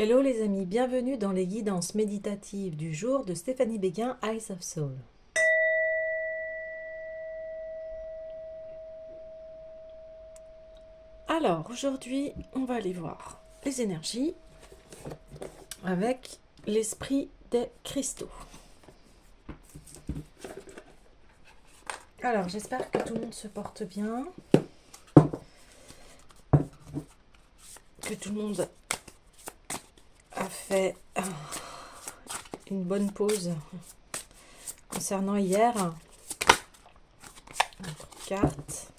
Hello les amis, bienvenue dans les guidances méditatives du jour de Stéphanie Béguin, Eyes of Soul. Alors aujourd'hui, on va aller voir les énergies avec l'esprit des cristaux. Alors j'espère que tout le monde se porte bien, que tout le monde a fait une bonne pause concernant hier. Notre carte.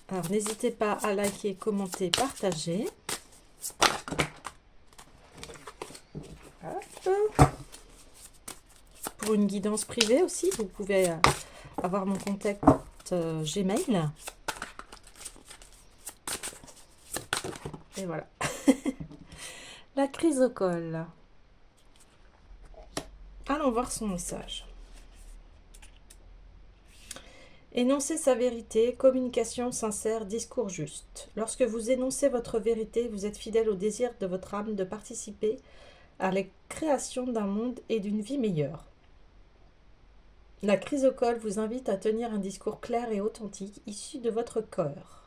Alors n'hésitez pas à liker, commenter, partager. Hop. Pour une guidance privée aussi, vous pouvez avoir mon contact Gmail. Et voilà. La chrysocole. Allons voir son message. Énoncer sa vérité, communication sincère, discours juste. Lorsque vous énoncez votre vérité, vous êtes fidèle au désir de votre âme de participer à la création d'un monde et d'une vie meilleure. La chrysocole vous invite à tenir un discours clair et authentique issu de votre cœur.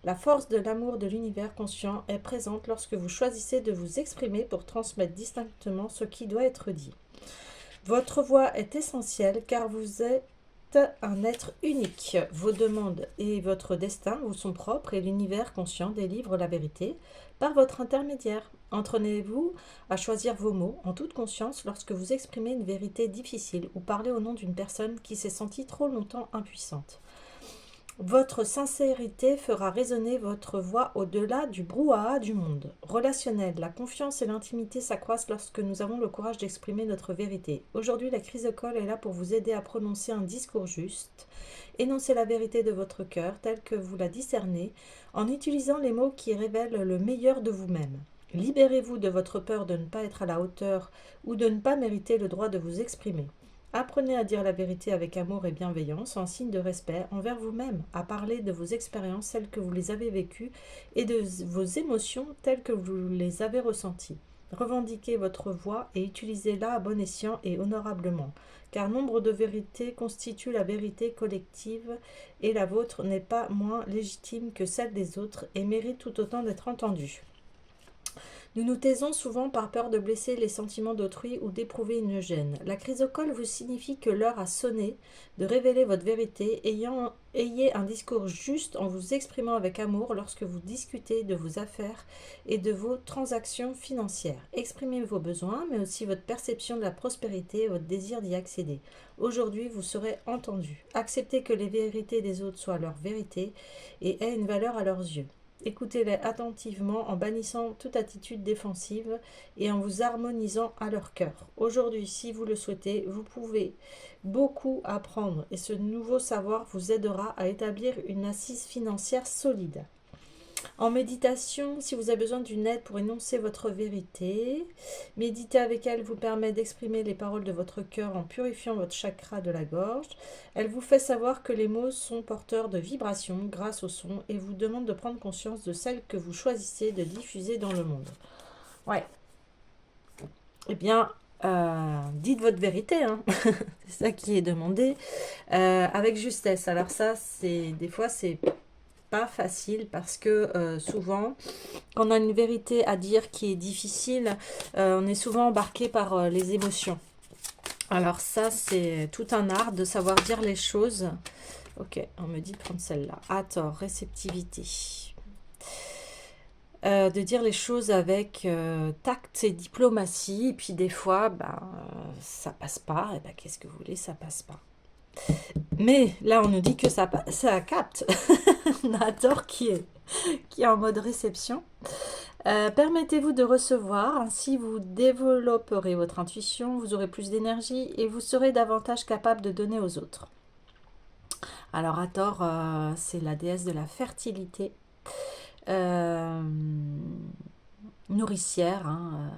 La force de l'amour de l'univers conscient est présente lorsque vous choisissez de vous exprimer pour transmettre distinctement ce qui doit être dit. Votre voix est essentielle car vous êtes un être unique. Vos demandes et votre destin vous sont propres et l'univers conscient délivre la vérité par votre intermédiaire. Entraînez-vous à choisir vos mots en toute conscience lorsque vous exprimez une vérité difficile ou parlez au nom d'une personne qui s'est sentie trop longtemps impuissante. Votre sincérité fera résonner votre voix au-delà du brouhaha du monde. Relationnel, la confiance et l'intimité s'accroissent lorsque nous avons le courage d'exprimer notre vérité. Aujourd'hui, la chrysocole est là pour vous aider à prononcer un discours juste. Énoncez la vérité de votre cœur telle que vous la discernez en utilisant les mots qui révèlent le meilleur de vous-même. Libérez-vous de votre peur de ne pas être à la hauteur ou de ne pas mériter le droit de vous exprimer. Apprenez à dire la vérité avec amour et bienveillance, en signe de respect envers vous-même, à parler de vos expériences telles que vous les avez vécues et de vos émotions telles que vous les avez ressenties. Revendiquez votre voix et utilisez-la à bon escient et honorablement, car nombre de vérités constituent la vérité collective et la vôtre n'est pas moins légitime que celle des autres et mérite tout autant d'être entendue. Nous nous taisons souvent par peur de blesser les sentiments d'autrui ou d'éprouver une gêne. La chrysocole vous signifie que l'heure a sonné de révéler votre vérité. Ayez un discours juste en vous exprimant avec amour lorsque vous discutez de vos affaires et de vos transactions financières. Exprimez vos besoins, mais aussi votre perception de la prospérité et votre désir d'y accéder. Aujourd'hui, vous serez entendu. Acceptez que les vérités des autres soient leur vérité et aient une valeur à leurs yeux. Écoutez-les attentivement en bannissant toute attitude défensive et en vous harmonisant à leur cœur. Aujourd'hui, si vous le souhaitez, vous pouvez beaucoup apprendre et ce nouveau savoir vous aidera à établir une assise financière solide. En méditation, si vous avez besoin d'une aide pour énoncer votre vérité, méditer avec elle vous permet d'exprimer les paroles de votre cœur en purifiant votre chakra de la gorge. Elle vous fait savoir que les mots sont porteurs de vibrations grâce au son et vous demande de prendre conscience de celles que vous choisissez de diffuser dans le monde. Ouais. Eh bien, dites votre vérité, hein. C'est ça qui est demandé, avec justesse. Alors ça, des fois, c'est pas facile parce que souvent, quand on a une vérité à dire qui est difficile, on est souvent embarqué par les émotions. Alors ça, c'est tout un art de savoir dire les choses. Ok, on me dit de prendre celle-là. À tort, réceptivité. De dire les choses avec tact et diplomatie. Et puis des fois, ça passe pas. Et qu'est-ce que vous voulez, ça passe pas. Mais là, on nous dit que ça capte. On a tort qui est en mode réception. Permettez-vous de recevoir, ainsi vous développerez votre intuition, vous aurez plus d'énergie et vous serez davantage capable de donner aux autres. Alors Hathor, c'est la déesse de la fertilité, nourricière, hein,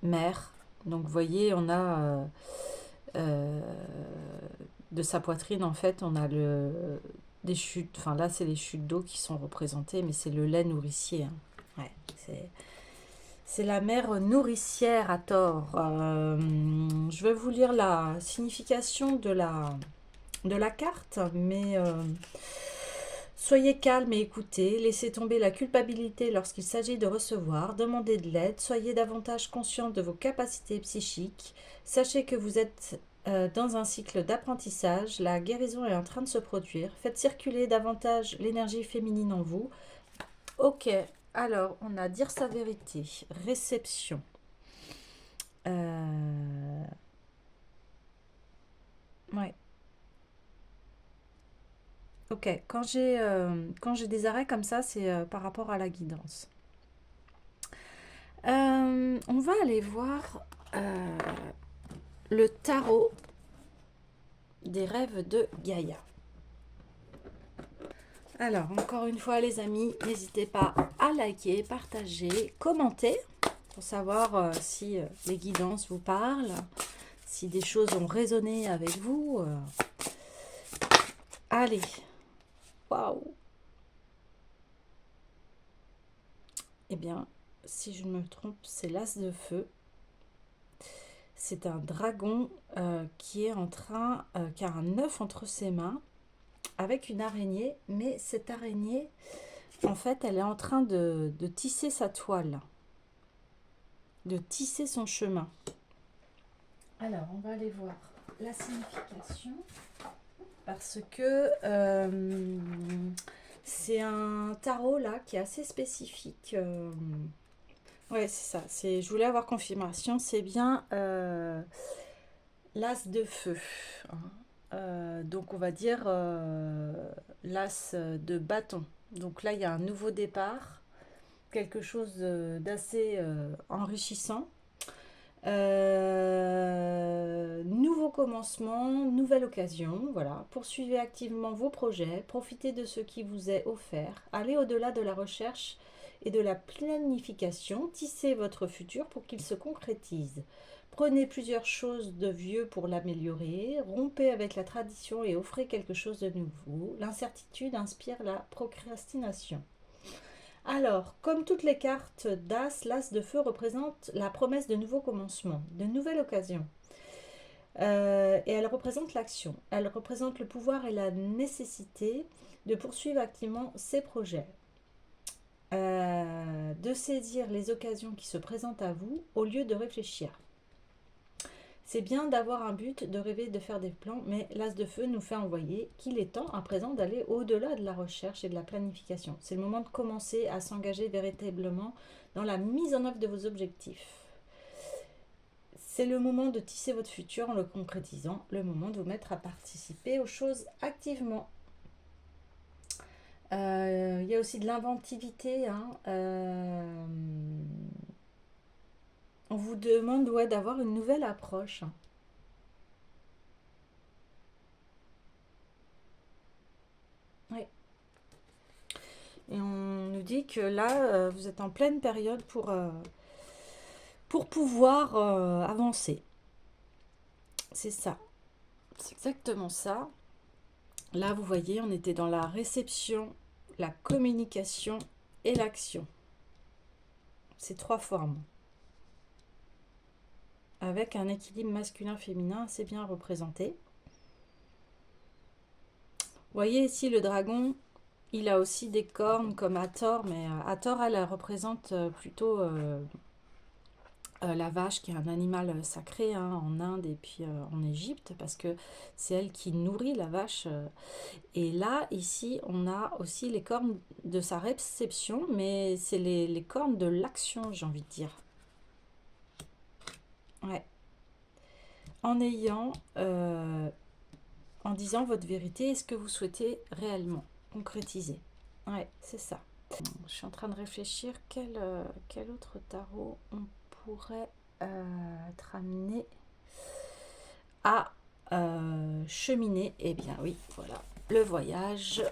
mère. Donc vous voyez, on a de sa poitrine, en fait, on a des chutes, enfin là c'est les chutes d'eau qui sont représentées, mais c'est le lait nourricier. Hein. Ouais, C'est la mère nourricière à tort. Je vais vous lire la signification de la carte, mais soyez calme et écoutez, laissez tomber la culpabilité lorsqu'il s'agit de recevoir, demandez de l'aide, soyez davantage conscient de vos capacités psychiques, sachez que vous êtes dans un cycle d'apprentissage, la guérison est en train de se produire, faites circuler davantage l'énergie féminine en vous. Ok, alors on a dire sa vérité, réception. Ouais. Ok, quand j'ai des arrêts comme ça, c'est par rapport à la guidance. On va aller voir le tarot des rêves de Gaïa. Alors, encore une fois, les amis, n'hésitez pas à liker, partager, commenter pour savoir si les guidances vous parlent, si des choses ont résonné avec vous. Allez, waouh! Eh bien, si je ne me trompe, c'est l'as de feu. C'est un dragon qui est en train, qui a un œuf entre ses mains avec une araignée, mais cette araignée, en fait, elle est en train de tisser sa toile, de tisser son chemin. Alors, on va aller voir la signification parce que c'est un tarot là qui est assez spécifique. Ouais, c'est ça. Je voulais avoir confirmation. C'est bien l'as de feu, hein. Donc, on va dire l'as de bâton. Donc là, il y a un nouveau départ, quelque chose d'assez enrichissant. Nouveau commencement, nouvelle occasion, voilà. Poursuivez activement vos projets, profitez de ce qui vous est offert, allez au-delà de la recherche et de la planification, tissez votre futur pour qu'il se concrétise. Prenez plusieurs choses de vieux pour l'améliorer, rompez avec la tradition et offrez quelque chose de nouveau. L'incertitude inspire la procrastination. Alors, comme toutes les cartes d'As, l'As de feu représente la promesse de nouveaux commencements, de nouvelles occasions. Et elle représente l'action. Elle représente le pouvoir et la nécessité de poursuivre activement ses projets. De saisir les occasions qui se présentent à vous au lieu de réfléchir. C'est bien d'avoir un but, de rêver, de faire des plans, mais l'As de feu nous fait envoyer qu'il est temps à présent d'aller au-delà de la recherche et de la planification. C'est le moment de commencer à s'engager véritablement dans la mise en œuvre de vos objectifs. C'est le moment de tisser votre futur en le concrétisant, le moment de vous mettre à participer aux choses activement. Il y a aussi de l'inventivité, hein. On vous demande d'avoir une nouvelle approche. Oui. Et on nous dit que là, vous êtes en pleine période pour pouvoir avancer. C'est ça. C'est exactement ça. Là, vous voyez, on était dans la réception, la communication et l'action. Ces trois formes. Avec un équilibre masculin-féminin assez bien représenté. Vous voyez ici le dragon, il a aussi des cornes comme Hathor, mais Hathor, elle représente plutôt la vache, qui est un animal sacré, hein, en Inde et puis en Égypte, parce que c'est elle qui nourrit la vache. Et là, ici, on a aussi les cornes de sa réception, mais c'est les cornes de l'action, j'ai envie de dire. Ouais. En disant votre vérité et ce que vous souhaitez réellement concrétiser. Ouais, c'est ça. Je suis en train de réfléchir quel autre tarot on pourrait être amené à cheminer. Eh bien oui, voilà, le voyage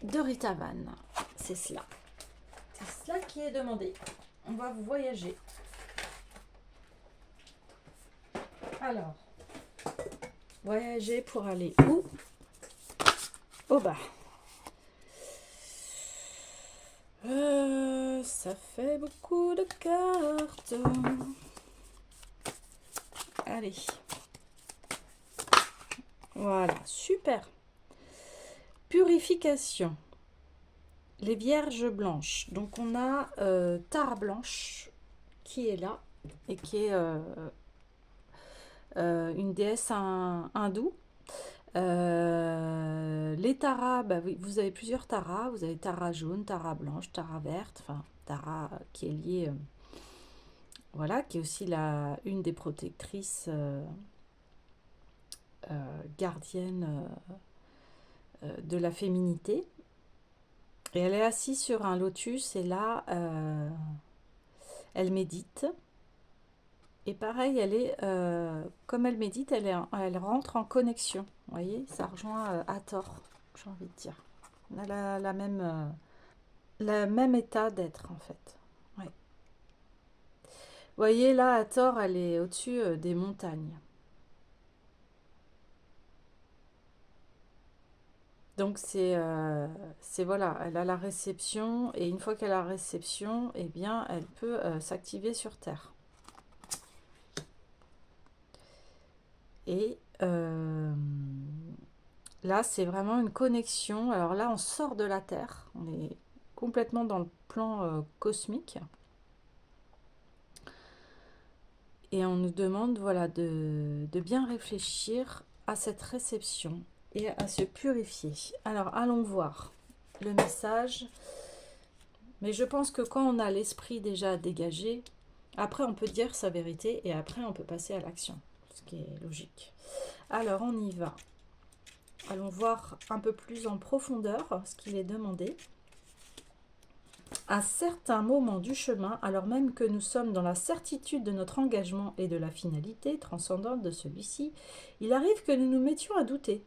de Rita Van. C'est cela. C'est cela qui est demandé. On va vous voyager. Alors, voyager pour aller où? Au bas. Ça fait beaucoup de cartes. Allez. Voilà, super. Purification. Les vierges blanches. Donc on a Tara Blanche qui est là et qui est une déesse hindoue. Les taras, bah oui, vous avez plusieurs taras. Vous avez Tara jaune, Tara blanche, Tara verte, enfin Tara qui est liée, voilà, qui est aussi une des protectrices gardiennes de la féminité. Et elle est assise sur un lotus et là, elle médite. Et pareil, elle est, comme elle médite, elle rentre en connexion. Vous voyez, ça rejoint Hathor, j'ai envie de dire. On a le même état d'être en fait. Ouais. Vous voyez, là, Hathor, elle est au-dessus des montagnes. Donc c'est voilà, elle a la réception et une fois qu'elle a la réception, eh bien, elle peut s'activer sur Terre. Et là, c'est vraiment une connexion. Alors là, on sort de la Terre, on est complètement dans le plan cosmique. Et on nous demande voilà, de bien réfléchir à cette réception et à se purifier. Alors, allons voir le message. Mais je pense que quand on a l'esprit déjà dégagé, après on peut dire sa vérité et après on peut passer à l'action, ce qui est logique. Alors, on y va. Allons voir un peu plus en profondeur ce qu'il est demandé. À certains moments du chemin, alors même que nous sommes dans la certitude de notre engagement et de la finalité transcendante de celui-ci, il arrive que nous nous mettions à douter.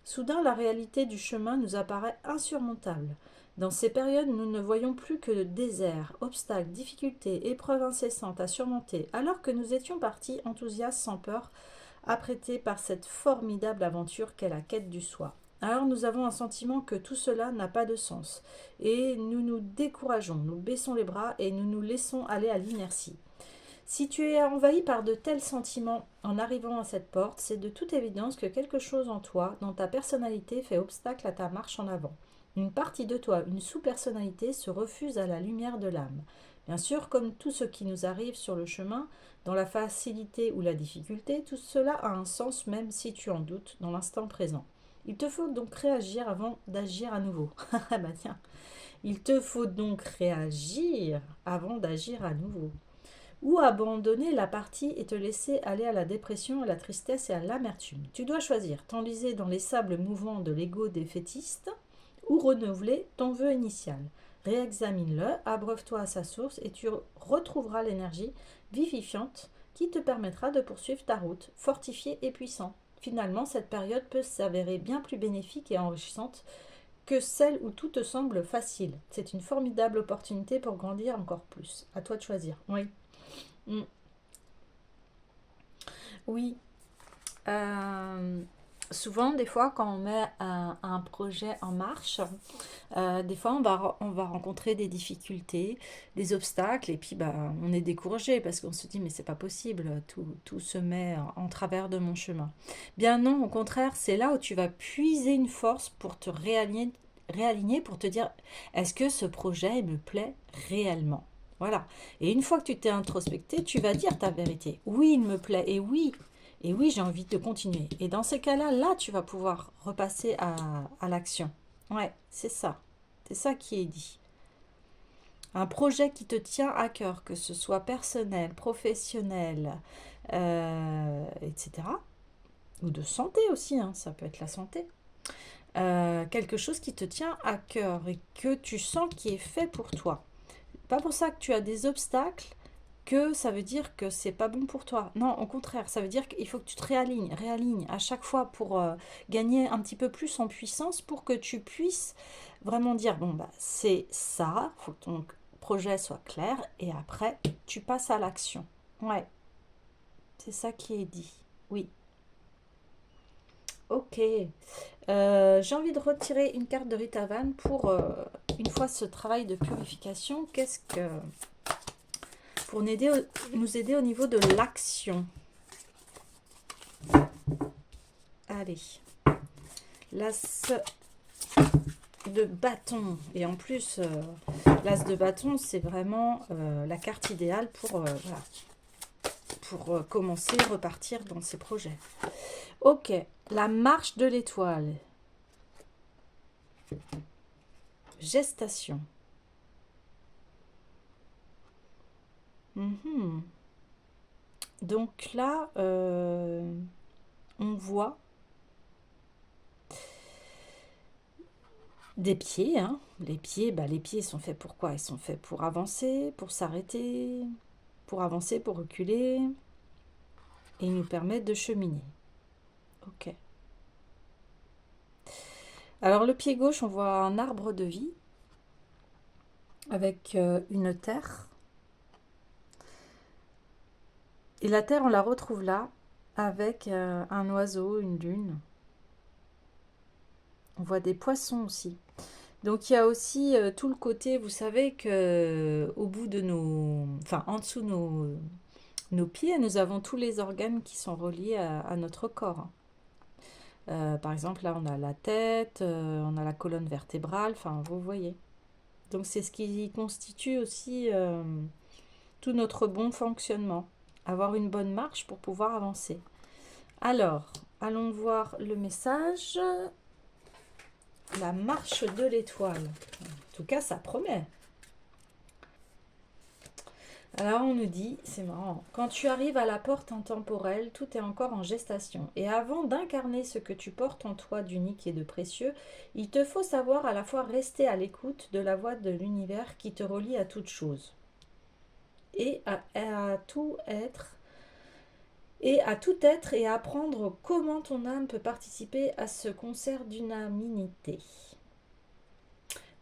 Soudain, la réalité du chemin nous apparaît insurmontable. Dans ces périodes, nous ne voyons plus que le désert, obstacles, difficultés, épreuves incessantes à surmonter, alors que nous étions partis enthousiastes sans peur, apprêtés par cette formidable aventure qu'est la quête du soi. Alors nous avons un sentiment que tout cela n'a pas de sens, et nous nous décourageons, nous baissons les bras et nous nous laissons aller à l'inertie. Si tu es envahi par de tels sentiments en arrivant à cette porte, c'est de toute évidence que quelque chose en toi, dans ta personnalité, fait obstacle à ta marche en avant. Une partie de toi, une sous-personnalité, se refuse à la lumière de l'âme. Bien sûr, comme tout ce qui nous arrive sur le chemin, dans la facilité ou la difficulté, tout cela a un sens même si tu en doutes dans l'instant présent. Il te faut donc réagir avant d'agir à nouveau. Ah bah tiens, il te faut donc réagir avant d'agir à nouveau. Ou abandonner la partie et te laisser aller à la dépression, à la tristesse et à l'amertume. Tu dois choisir, t'enliser dans les sables mouvants de l'ego défaitiste ou renouveler ton vœu initial. Réexamine-le, abreuve-toi à sa source et tu retrouveras l'énergie vivifiante qui te permettra de poursuivre ta route, fortifiée et puissant. Finalement, cette période peut s'avérer bien plus bénéfique et enrichissante que celle où tout te semble facile. C'est une formidable opportunité pour grandir encore plus. À toi de choisir. Oui. Mm. Oui. Euh, Souvent, des fois, quand on met un projet en marche, des fois, on va rencontrer des difficultés, des obstacles, et puis bah, on est découragé parce qu'on se dit, mais c'est pas possible, tout se met en travers de mon chemin. Bien non, au contraire, c'est là où tu vas puiser une force pour te réaligner pour te dire, est-ce que ce projet me plaît réellement? Voilà. Et une fois que tu t'es introspecté, tu vas dire ta vérité. Oui, il me plaît, et oui, j'ai envie de continuer. Et dans ces cas-là, là, tu vas pouvoir repasser à l'action. Ouais, c'est ça. C'est ça qui est dit. Un projet qui te tient à cœur, que ce soit personnel, professionnel, etc. Ou de santé aussi, hein, ça peut être la santé. Quelque chose qui te tient à cœur et que tu sens qui est fait pour toi. Pas pour ça que tu as des obstacles, que ça veut dire que c'est pas bon pour toi. Non, au contraire, ça veut dire qu'il faut que tu te réalignes à chaque fois pour gagner un petit peu plus en puissance pour que tu puisses vraiment dire, bon, bah, c'est ça, il faut que ton projet soit clair et après, tu passes à l'action. Ouais, c'est ça qui est dit. Oui. Ok. J'ai envie de retirer une carte de Rita Van pour, une fois ce travail de purification, qu'est-ce que... Pour nous aider au niveau de l'action. Allez. L'as de bâton. Et en plus, l'as de bâton, c'est vraiment la carte idéale pour, voilà, pour commencer, repartir dans ses projets. Ok, la marche de l'étoile. Gestation. Donc là, on voit des pieds. Hein. Les pieds sont faits pour quoi? Ils sont faits pour avancer, pour s'arrêter, pour avancer, pour reculer. Et ils nous permettent de cheminer. Ok. Alors le pied gauche, on voit un arbre de vie avec une terre. Et la terre, on la retrouve là avec un oiseau, une lune. On voit des poissons aussi. Donc il y a aussi tout le côté, vous savez que au bout de nos, enfin en dessous de nos pieds, nous avons tous les organes qui sont reliés à notre corps. Par exemple, là on a la tête, on a la colonne vertébrale, enfin vous voyez. Donc c'est ce qui constitue aussi tout notre bon fonctionnement. Avoir une bonne marche pour pouvoir avancer. Alors, allons voir le message. La marche de l'étoile. En tout cas, ça promet. Alors, on nous dit, c'est marrant, quand tu arrives à la porte intemporelle, tout est encore en gestation. Et avant d'incarner ce que tu portes en toi d'unique et de précieux, il te faut savoir à la fois rester à l'écoute de la voix de l'univers qui te relie à toute chose. Et à tout être. Et apprendre comment ton âme peut participer à ce concert d'unanimité.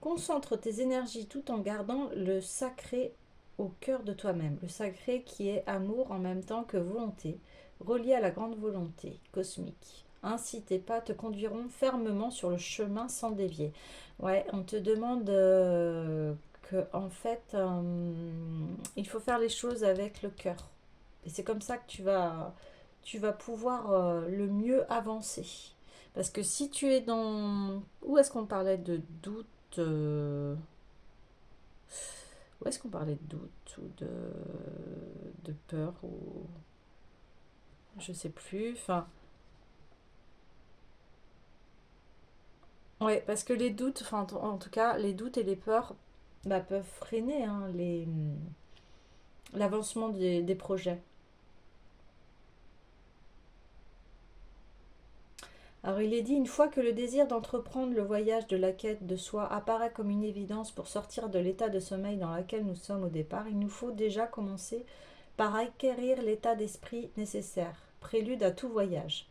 Concentre tes énergies tout en gardant le sacré au cœur de toi-même. Le sacré qui est amour en même temps que volonté, relié à la grande volonté cosmique. Ainsi tes pas te conduiront fermement sur le chemin sans dévier. Ouais, on te demande que en fait, il faut faire les choses avec le cœur. Et c'est comme ça que tu vas pouvoir le mieux avancer. Parce que si tu es dans... Où est-ce qu'on parlait de doute Où est-ce qu'on parlait de doute ou de peur ou... Je sais plus. Enfin... Ouais, parce que les doutes, enfin en tout cas, les doutes et les peurs peuvent freiner hein, l'avancement des projets. Alors il est dit, une fois que le désir d'entreprendre le voyage de la quête de soi apparaît comme une évidence pour sortir de l'état de sommeil dans lequel nous sommes au départ, il nous faut déjà commencer par acquérir l'état d'esprit nécessaire, prélude à tout voyage.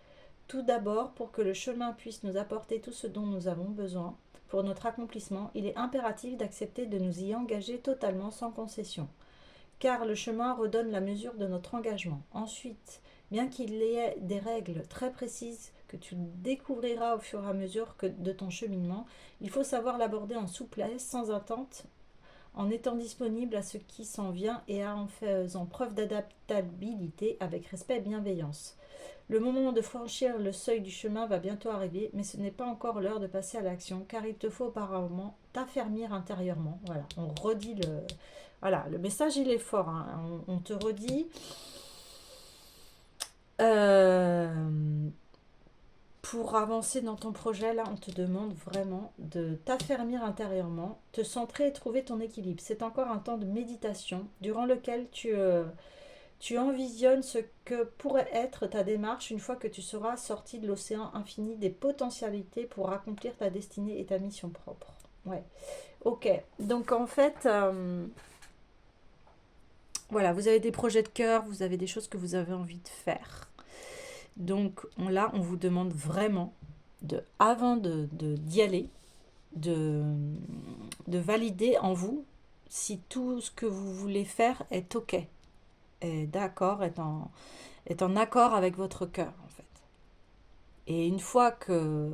Tout d'abord, pour que le chemin puisse nous apporter tout ce dont nous avons besoin pour notre accomplissement, il est impératif d'accepter de nous y engager totalement sans concession, car le chemin redonne la mesure de notre engagement. Ensuite, bien qu'il y ait des règles très précises que tu découvriras au fur et à mesure de ton cheminement, il faut savoir l'aborder en souplesse, sans attente, en étant disponible à ce qui s'en vient et en faisant preuve d'adaptabilité avec respect et bienveillance. Le moment de franchir le seuil du chemin va bientôt arriver, mais ce n'est pas encore l'heure de passer à l'action, car il te faut auparavant t'affermir intérieurement. Voilà, on redit le... Voilà, le message il est fort, hein. On te redit... Pour avancer dans ton projet, là, on te demande vraiment de t'affermir intérieurement, te centrer et trouver ton équilibre. C'est encore un temps de méditation durant lequel tu envisionnes ce que pourrait être ta démarche une fois que tu seras sorti de l'océan infini des potentialités pour accomplir ta destinée et ta mission propre. Ouais, ok. Donc en fait, voilà, vous avez des projets de cœur, vous avez des choses que vous avez envie de faire. Donc là, on vous demande vraiment, avant d'y aller, de valider en vous si tout ce que vous voulez faire est OK, est d'accord, est en accord avec votre cœur, en fait. Et une fois que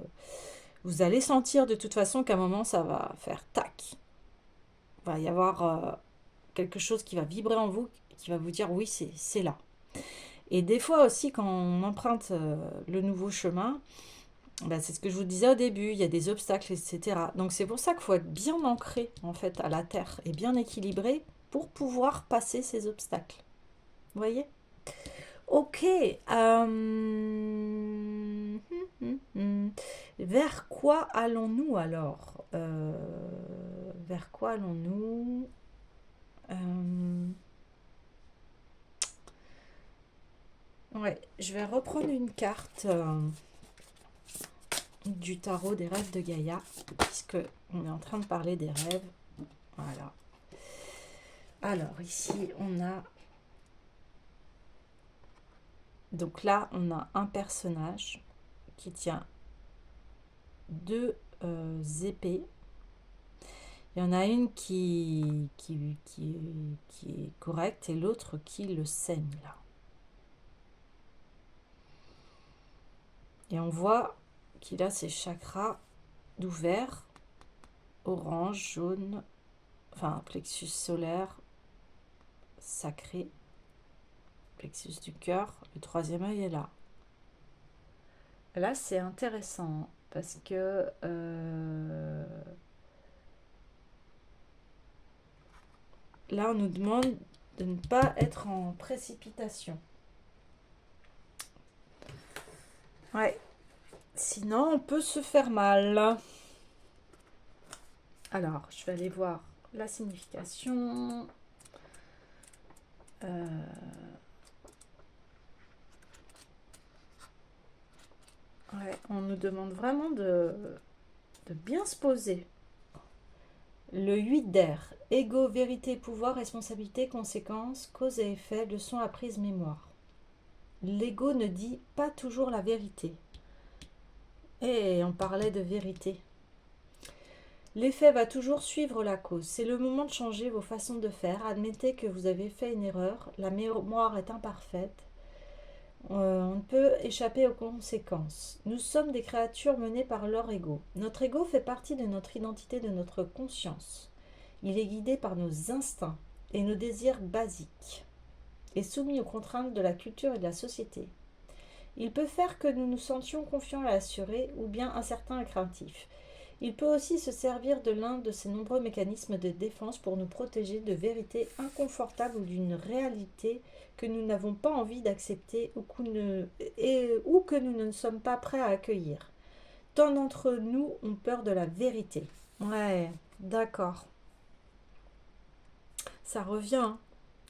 Vous allez sentir de toute façon qu'à un moment, ça va faire tac. Il va y avoir quelque chose qui va vibrer en vous, qui va vous dire oui, c'est là. Et des fois aussi, quand on emprunte le nouveau chemin, ben, c'est ce que je vous disais au début, il y a des obstacles, etc. Donc c'est pour ça qu'il faut être bien ancré en fait à la terre et bien équilibré pour pouvoir passer ces obstacles. Vous voyez? Ok. Vers quoi allons-nous alors? Vers quoi allons-nous? Ouais, je vais reprendre une carte du tarot des rêves de Gaïa, puisque on est en train de parler des rêves. Voilà. Alors ici, on a... Donc là, on a un personnage qui tient deux épées. Il y en a une qui est correcte et l'autre qui le saigne là. Et on voit qu'il a ses chakras d'ouvert, orange, jaune, enfin plexus solaire, sacré, plexus du cœur, le troisième œil est là. Là, c'est intéressant parce que là, on nous demande de ne pas être en précipitation. Ouais. Sinon, on peut se faire mal. Alors, je vais aller voir la signification. Ouais, on nous demande vraiment de bien se poser. Le 8 d'air. Ego, vérité, pouvoir, responsabilité, conséquences, cause et effet, leçon apprise, mémoire. L'ego ne dit pas toujours la vérité. Et on parlait de vérité. L'effet va toujours suivre la cause. C'est le moment de changer vos façons de faire. Admettez que vous avez fait une erreur. La mémoire est imparfaite. On ne peut échapper aux conséquences. Nous sommes des créatures menées par leur ego. Notre ego fait partie de notre identité, de notre conscience. Il est guidé par nos instincts et nos désirs basiques et soumis aux contraintes de la culture et de la société. Il peut faire que nous nous sentions confiants et assurés ou bien incertains et craintifs. Il peut aussi se servir de l'un de ces nombreux mécanismes de défense pour nous protéger de vérités inconfortables ou d'une réalité que nous n'avons pas envie d'accepter ou que nous ne sommes pas prêts à accueillir. Tant d'entre nous ont peur de la vérité. Ouais, d'accord. Ça revient, hein.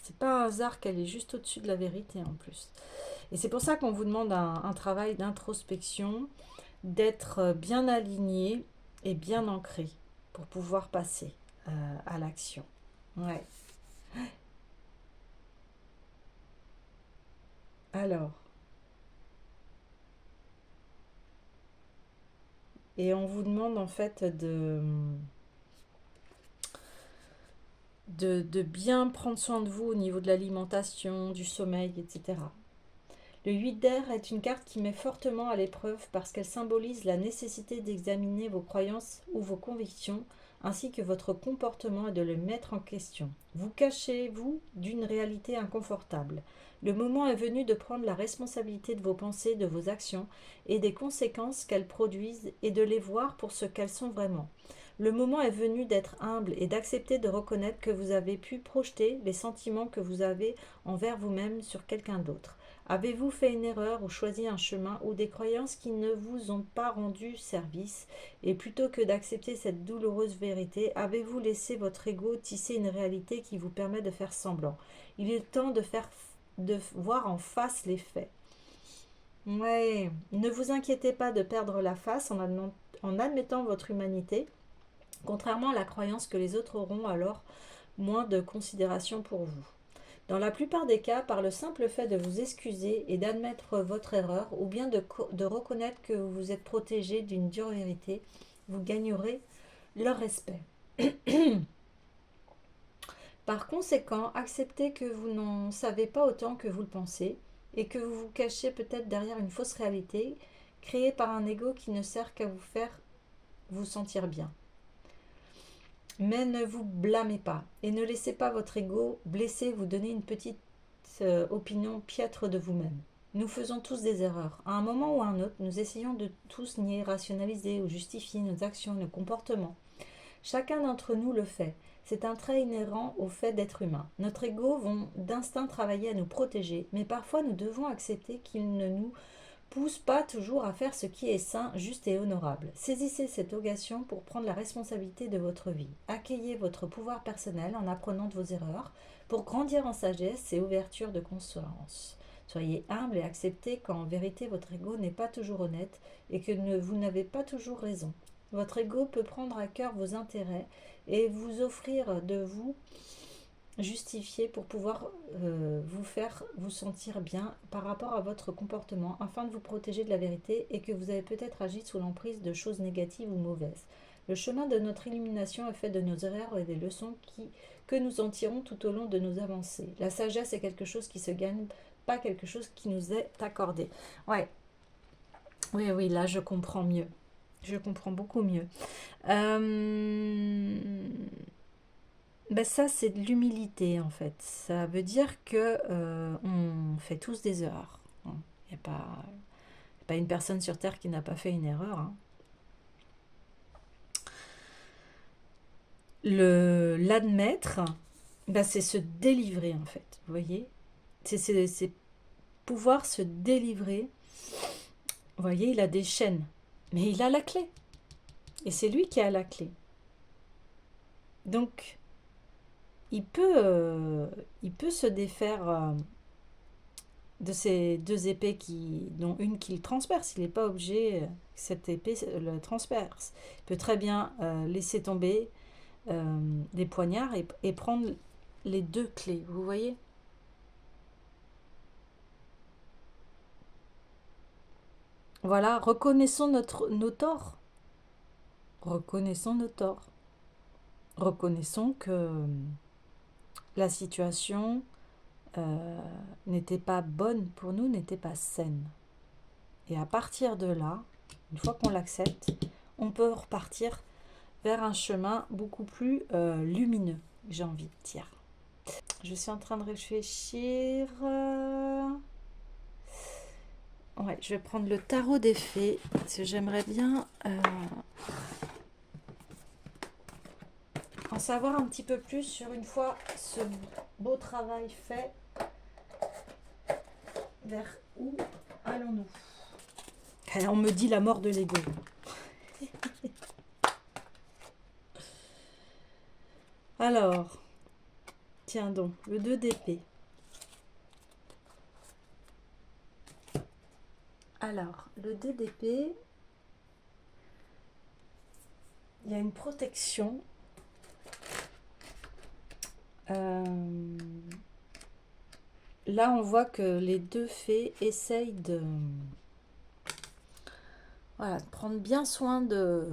C'est pas un hasard qu'elle est juste au-dessus de la vérité en plus. Et c'est pour ça qu'on vous demande un travail d'introspection, d'être bien aligné et bien ancré pour pouvoir passer à l'action. Ouais. Alors, et on vous demande en fait de bien prendre soin de vous au niveau de l'alimentation, du sommeil, etc. Le 8 d'air est une carte qui met fortement à l'épreuve parce qu'elle symbolise la nécessité d'examiner vos croyances ou vos convictions ainsi que votre comportement et de le mettre en question. Vous cachez-vous d'une réalité inconfortable. Le moment est venu de prendre la responsabilité de vos pensées, de vos actions et des conséquences qu'elles produisent et de les voir pour ce qu'elles sont vraiment. Le moment est venu d'être humble et d'accepter de reconnaître que vous avez pu projeter les sentiments que vous avez envers vous-même sur quelqu'un d'autre. Avez-vous fait une erreur ou choisi un chemin ou des croyances qui ne vous ont pas rendu service et plutôt que d'accepter cette douloureuse vérité, avez-vous laissé votre ego tisser une réalité qui vous permet de faire semblant? Il est temps de voir en face les faits. Ouais, ne vous inquiétez pas de perdre la face en admettant votre humanité, contrairement à la croyance que les autres auront alors moins de considération pour vous. Dans la plupart des cas, par le simple fait de vous excuser et d'admettre votre erreur, ou bien de reconnaître que vous vous êtes protégé d'une dure vérité, vous gagnerez leur respect. Par conséquent, acceptez que vous n'en savez pas autant que vous le pensez et que vous vous cachez peut-être derrière une fausse réalité créée par un ego qui ne sert qu'à vous faire vous sentir bien. Mais ne vous blâmez pas et ne laissez pas votre ego blessé vous donner une petite opinion piètre de vous-même. Nous faisons tous des erreurs. À un moment ou à un autre, nous essayons de tous nier, rationaliser ou justifier nos actions, nos comportements. Chacun d'entre nous le fait. C'est un trait inhérent au fait d'être humain. Notre ego va d'instinct travailler à nous protéger, mais parfois nous devons accepter qu'il ne nous pousse pas toujours à faire ce qui est sain, juste et honorable. Saisissez cette occasion pour prendre la responsabilité de votre vie. Accueillez votre pouvoir personnel en apprenant de vos erreurs pour grandir en sagesse et ouverture de conscience. Soyez humble et acceptez qu'en vérité votre ego n'est pas toujours honnête et que vous n'avez pas toujours raison. Votre ego peut prendre à cœur vos intérêts et vous offrir de vous justifier pour pouvoir vous faire vous sentir bien par rapport à votre comportement afin de vous protéger de la vérité et que vous avez peut-être agi sous l'emprise de choses négatives ou mauvaises. Le chemin de notre illumination est fait de nos erreurs et des leçons que nous en tirons tout au long de nos avancées. La sagesse est quelque chose qui se gagne, pas quelque chose qui nous est accordé. Ouais. Oui, là je comprends mieux. Je comprends beaucoup mieux. Ben ça, c'est de l'humilité, en fait. Ça veut dire que on fait tous des erreurs. Il n'y a pas une personne sur Terre qui n'a pas fait une erreur. Hein. L'admettre, ben c'est se délivrer, en fait. Vous voyez, c'est pouvoir se délivrer. Vous voyez, il a des chaînes, mais il a la clé. Et c'est lui qui a la clé. Donc, il peut se défaire de ces deux épées dont une qui le transperce. Il n'est pas obligé que cette épée le transperce. Il peut très bien laisser tomber les poignards et prendre les deux clés. Vous voyez ? Voilà, reconnaissons nos torts. Reconnaissons nos torts. Reconnaissons que la situation n'était pas bonne pour nous, n'était pas saine. Et à partir de là, une fois qu'on l'accepte, on peut repartir vers un chemin beaucoup plus lumineux, j'ai envie de dire. Je suis en train de réfléchir. Ouais, je vais prendre le tarot des fées, parce que j'aimerais bien en savoir un petit peu plus sur une fois ce beau travail fait. Vers où allons-nous? On me dit la mort de l'ego. Alors, tiens donc, le 2 d'épée. Alors, le 2 d'épée, il y a une protection. Là, on voit que les deux fées essayent de prendre bien soin de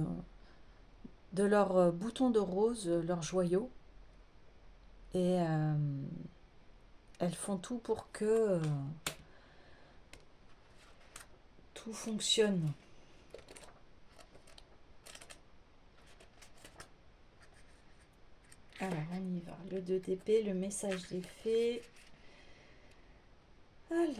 leurs boutons de rose, leurs joyaux. Et elles font tout pour que tout fonctionne. Alors, on y va. Le 2 d'épée, le message des fées. Alors...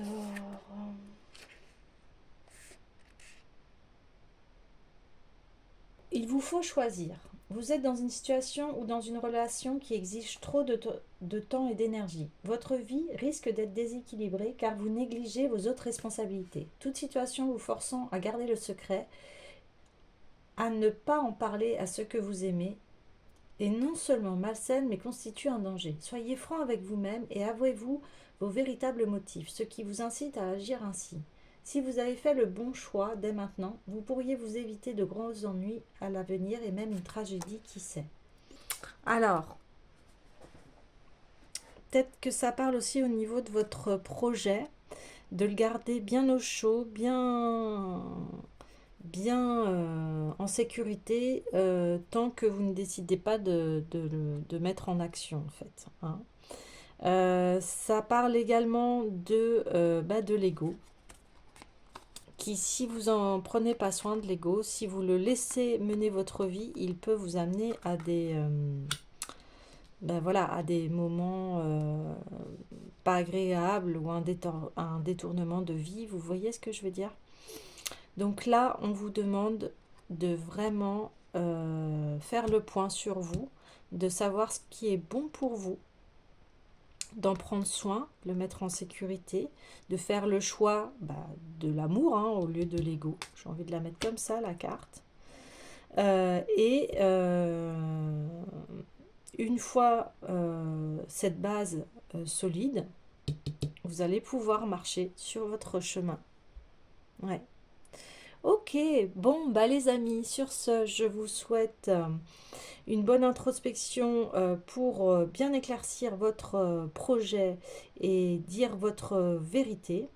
il vous faut choisir. Vous êtes dans une situation ou dans une relation qui exige trop de temps et d'énergie. Votre vie risque d'être déséquilibrée car vous négligez vos autres responsabilités. Toute situation vous forçant à garder le secret, à ne pas en parler à ceux que vous aimez, est non seulement malsaine mais constitue un danger. Soyez franc avec vous-même et avouez-vous vos véritables motifs, ce qui vous incite à agir ainsi. Si vous avez fait le bon choix dès maintenant, vous pourriez vous éviter de gros ennuis à l'avenir et même une tragédie, qui sait. Alors, peut-être que ça parle aussi au niveau de votre projet, de le garder bien au chaud, bien en sécurité, tant que vous ne décidez pas de mettre en action, en fait. Hein. Ça parle également de l'ego, qui, si vous en prenez pas soin de l'ego, si vous le laissez mener votre vie, il peut vous amener à des, ben voilà, à des moments pas agréables ou un détournement de vie. Vous voyez ce que je veux dire? Donc là, on vous demande de vraiment faire le point sur vous, de savoir ce qui est bon pour vous, d'en prendre soin, de le mettre en sécurité, de faire le choix de l'amour au lieu de l'ego. J'ai envie de la mettre comme ça, la carte. Une fois cette base solide, vous allez pouvoir marcher sur votre chemin. Ouais. Ok, bon, les amis, sur ce, je vous souhaite une bonne introspection pour bien éclaircir votre projet et dire votre vérité.